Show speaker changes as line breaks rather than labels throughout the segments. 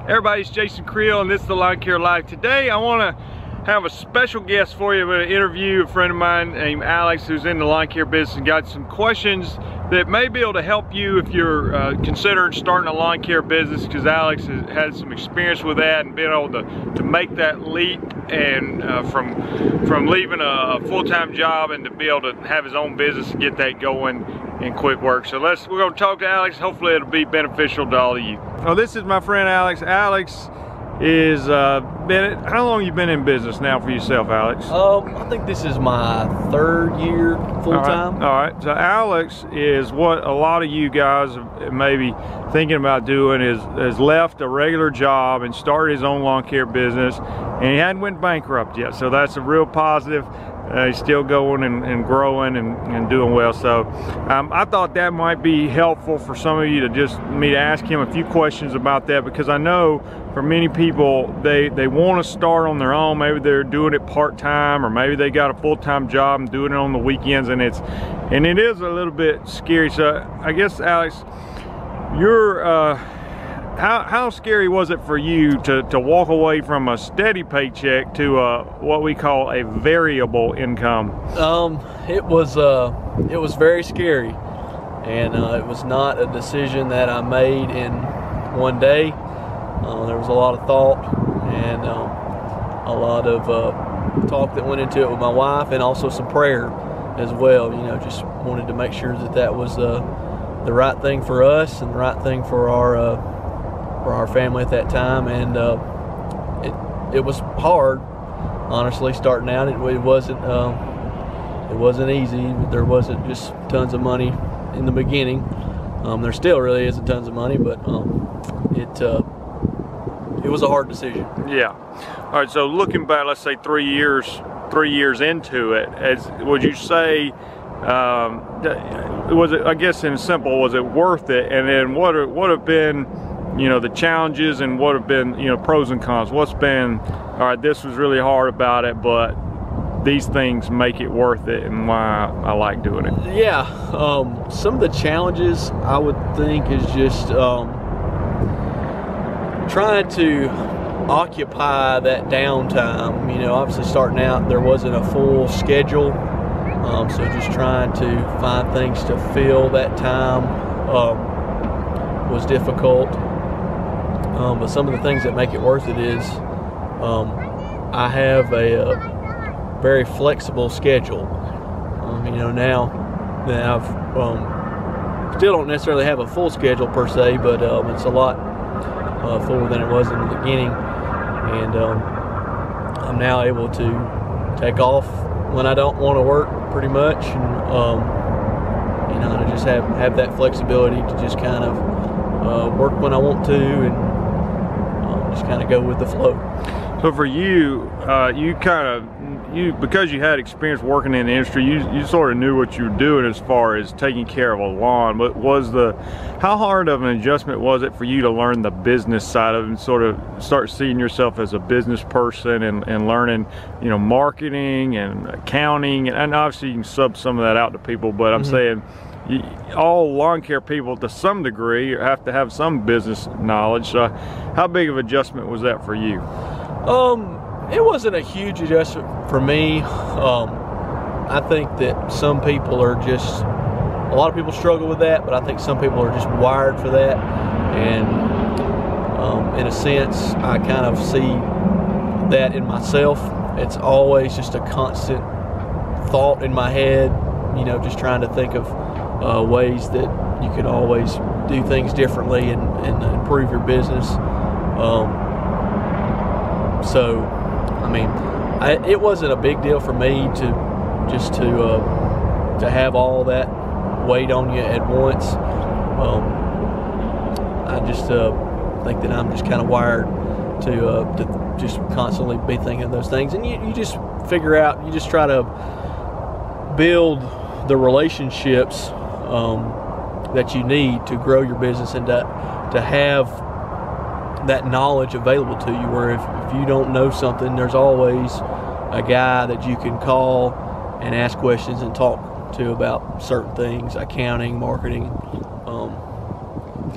Everybody, it's Jason Creel and this is the Lawn Care Life. Today I want to have a special guest for you. I'm going to interview a friend of mine named Alex who's in the lawn care business and got some questions that may be able to help you if you're considering starting a lawn care business, because Alex has had some experience with that and being able to make that leap and from leaving a full-time job and to be able to have his own business and get that going in quick work. So we're going to talk to Alex. Hopefully it'll be beneficial to all of you. Oh, this is my friend Alex. Alex is how long you been in business now for yourself, Alex?
I think this is my third year full-time.
All right. So Alex is what a lot of you guys may be thinking about doing, is left a regular job and started his own lawn care business, and he hadn't went bankrupt yet. So that's a real positive. He's still going and growing and doing well. So I thought that might be helpful for some of you to me to ask him a few questions about that, because I know for many people they want to start on their own. Maybe they're doing it part-time, or maybe they got a full-time job and doing it on the weekends, and it is a little bit scary. So I guess, Alex, you're how scary was it for you to walk away from a steady paycheck to what we call a variable income?
It was very scary, and it was not a decision that I made in one day. There was a lot of thought and a lot of talk that went into it with my wife, and also some prayer as well. You know, just wanted to make sure that was the right thing for us and the right thing for our family at that time. And it was hard, honestly, starting out. It wasn't easy. There wasn't just tons of money in the beginning. There still really isn't tons of money, but it was a hard decision. Yeah.
All right. So looking back, let's say 3 years into it, would you say was it? I guess in simple, was it worth it? And then what have been, the challenges, and what have been, pros and cons? What's been, all right, this was really hard about it, but these things make it worth it, and why I like doing it?
Yeah, some of the challenges I would think is just trying to occupy that downtime. Obviously starting out, there wasn't a full schedule, so just trying to find things to fill that time was difficult. But some of the things that make it worth it is I have a very flexible schedule. Now that I've still don't necessarily have a full schedule per se, but it's a lot fuller than it was in the beginning, and I'm now able to take off when I don't want to work, pretty much, and to just have that flexibility to just kind of work when I want to, and just kind of go with the flow.
So for you, because you had experience working in the industry, you sort of knew what you were doing as far as taking care of a lawn. But how hard of an adjustment was it for you to learn the business side of it and sort of start seeing yourself as a business person and learning, marketing and accounting? And obviously you can sub some of that out to people, but I'm saying all lawn care people to some degree have to have some business knowledge. So how big of an adjustment was that for you?
It wasn't a huge adjustment for me. I think that some people a lot of people struggle with that, but I think some people are just wired for that. And in a sense, I kind of see that in myself. It's always just a constant thought in my head, just trying to think of ways that you could always do things differently and improve your business. So, I mean, it wasn't a big deal for me to have all that weight on you at once. I just think that I'm just kind of wired to just constantly be thinking of those things, and you just figure out, you just try to build the relationships that you need to grow your business, and to have that knowledge available to you, where if you don't know something, there's always a guy that you can call and ask questions and talk to about certain things, accounting, marketing,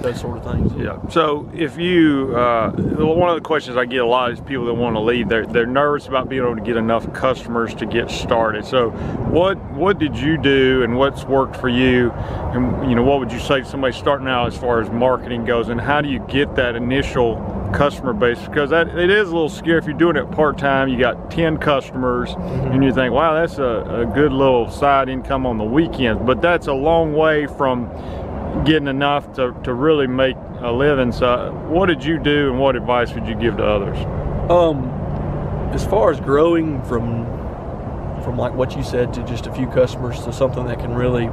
those sort of things.
Yeah. So if you, one of the questions I get a lot is people that want to leave. They're nervous about being able to get enough customers to get started. So what did you do, and what's worked for you, and you know, what would you say to somebody starting out as far as marketing goes, and how do you get that initial customer base? Because it is a little scary if you're doing it part-time. You got 10 customers, and you think, wow, that's a good little side income on the weekends, but that's a long way from getting enough to really make a living. So what did you do, and what advice would you give to others?
As far as growing from like what you said to just a few customers to something that can really you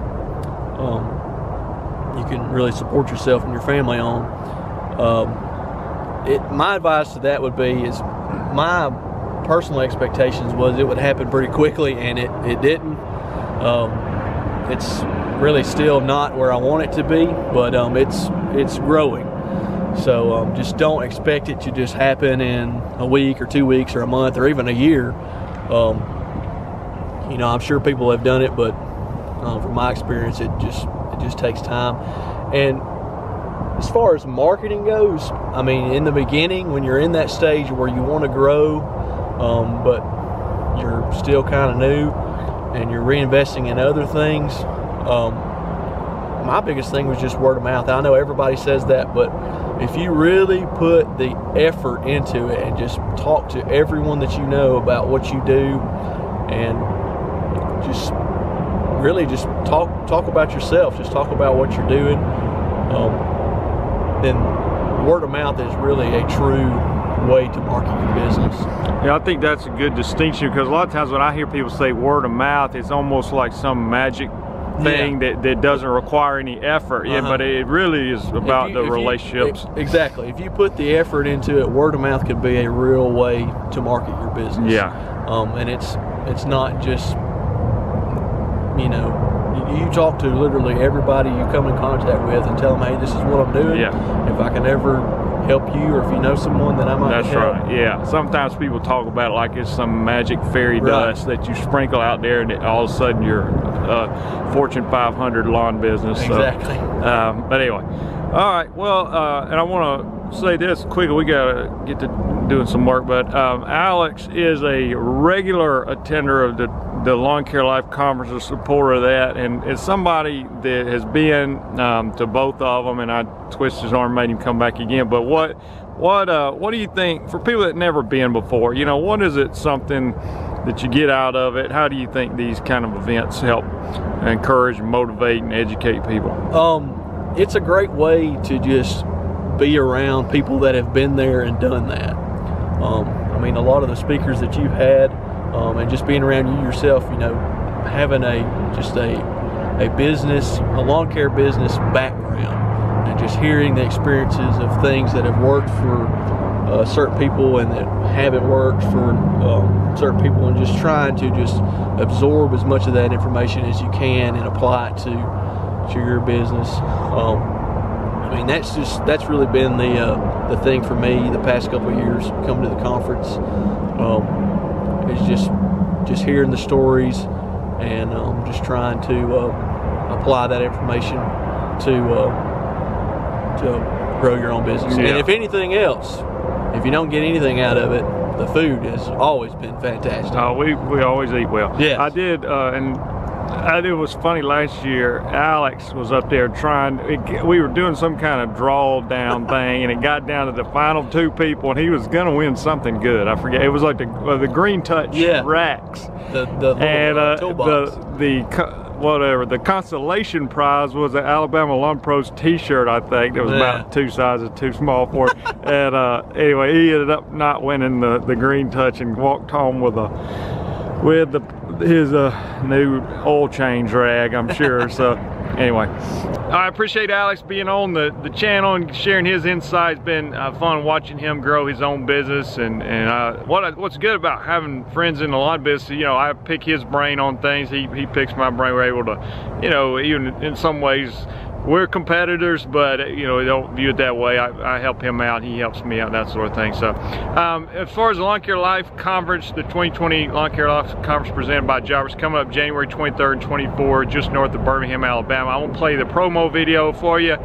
can really support yourself and your family on, my advice to that would be is my personal expectations was it would happen pretty quickly, and it didn't. It's really still not where I want it to be, but it's growing. So just don't expect it to just happen in a week or 2 weeks or a month or even a year. You know, I'm sure people have done it, but from my experience, it just takes time. And as far as marketing goes, I mean, in the beginning, when you're in that stage where you want to grow, but you're still kind of new and you're reinvesting in other things, my biggest thing was just word of mouth. I know everybody says that, but if you really put the effort into it and just talk to everyone that you know about what you do, and just really just talk about yourself, just talk about what you're doing, then word of mouth is really a true way to market your business.
Yeah, I think that's a good distinction, because a lot of times when I hear people say word of mouth, it's almost like some magic thing that doesn't require any effort. Yeah, but it really is about the relationships.
Exactly. If you put the effort into it, word of mouth could be a real way to market your business.
Yeah.
And it's not just, you know, you talk to literally everybody you come in contact with and tell them, hey, this is what I'm doing.
Yeah.
If I can ever help you, or if you know someone that I might help.
That's right. Yeah. Sometimes people talk about it like it's some magic fairy dust that you sprinkle out there, and all of a sudden you're Fortune 500 lawn business.
Exactly.
So, but anyway, all right. Well, and I want to say this quickly. We gotta get to doing some work, but Alex is a regular attender of the Lawn Care Life Conference, a supporter of that, and it's somebody that has been to both of them, and I twisted his arm, made him come back again. But what do you think, for people that never been before, you know, what is it, something that you get out of it? How do you think these kind of events help encourage, motivate, and educate people?
It's a great way to just be around people that have been there and done that. I mean, a lot of the speakers that you've had, and just being around you yourself, you know, having a business, a lawn care business background, and just hearing the experiences of things that have worked for certain people and that haven't worked for certain people, and just trying to just absorb as much of that information as you can and apply it to your business. I mean, that's really been the thing for me the past couple of years, coming to the conference. Is just hearing the stories, and just trying to apply that information to grow your own business.
Yeah.
And if anything else, if you don't get anything out of it, the food has always been fantastic.
Oh, we always eat well.
Yeah,
I did, it was funny, last year Alex was up there we were doing some kind of draw down thing, and it got down to the final 2 people, and he was gonna win something good. I forget, it was like the green touch racks,
the toolbox.
The consolation prize was an Alabama Lawn Pros t-shirt, I think. It was about 2 sizes too small for it. And anyway, he ended up not winning the green touch, and walked home with his new oil change rag, I'm sure. So anyway, I appreciate Alex being on the channel and sharing his insights. It's been fun watching him grow his own business, and what's good about having friends in the lawn business, you know, I pick his brain on things, he picks my brain. We're able to, you know, even in some ways we're competitors, but you know, we don't view it that way. I help him out, he helps me out, that sort of thing. So as far as the Lawn Care Life Conference, the 2020 Lawn Care Life Conference presented by Yardbook, coming up January 23rd and 24th, just north of Birmingham, Alabama. I won't play the promo video for you.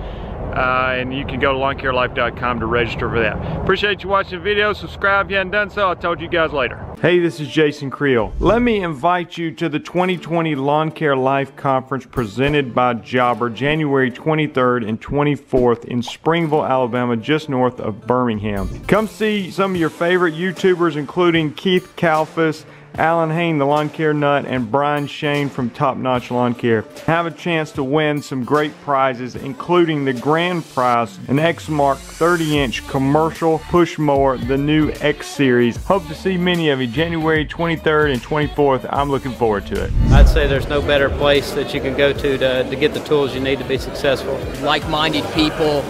and you can go to lawncarelife.com to register for that. Appreciate you watching the video. Subscribe if you hadn't done so. I'll talk to you guys later. Hey, this is Jason Creel. Let me invite you to the 2020 Lawn Care Life Conference presented by Jobber, January 23rd and 24th in Springville, Alabama, just north of Birmingham. Come see some of your favorite YouTubers, including Keith Kalfas, Alan Hain, the Lawn Care Nut, and Brian Shane from Top Notch Lawn Care. Have a chance to win some great prizes, including the grand prize, an Exmark 30-inch commercial push mower, the new X Series. Hope to see many of you January 23rd and 24th. I'm looking forward to it.
I'd say there's no better place that you can go to get the tools you need to be successful.
Like-minded people,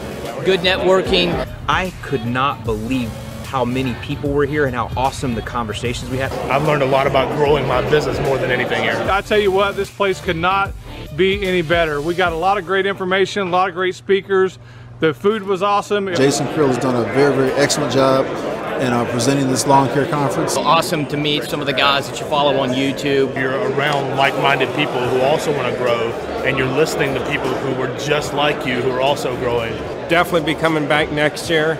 good networking.
I could not believe how many people were here and how awesome the conversations we had.
I've learned a lot about growing my business more than anything here.
I tell you what, this place could not be any better. We got a lot of great information, a lot of great speakers. The food was awesome.
Jason Creel has done a very, very excellent job in presenting this lawn care conference.
Awesome to meet some of the guys that you follow on YouTube.
You're around like-minded people who also want to grow, and you're listening to people who were just like you who are also growing.
Definitely be coming back next year.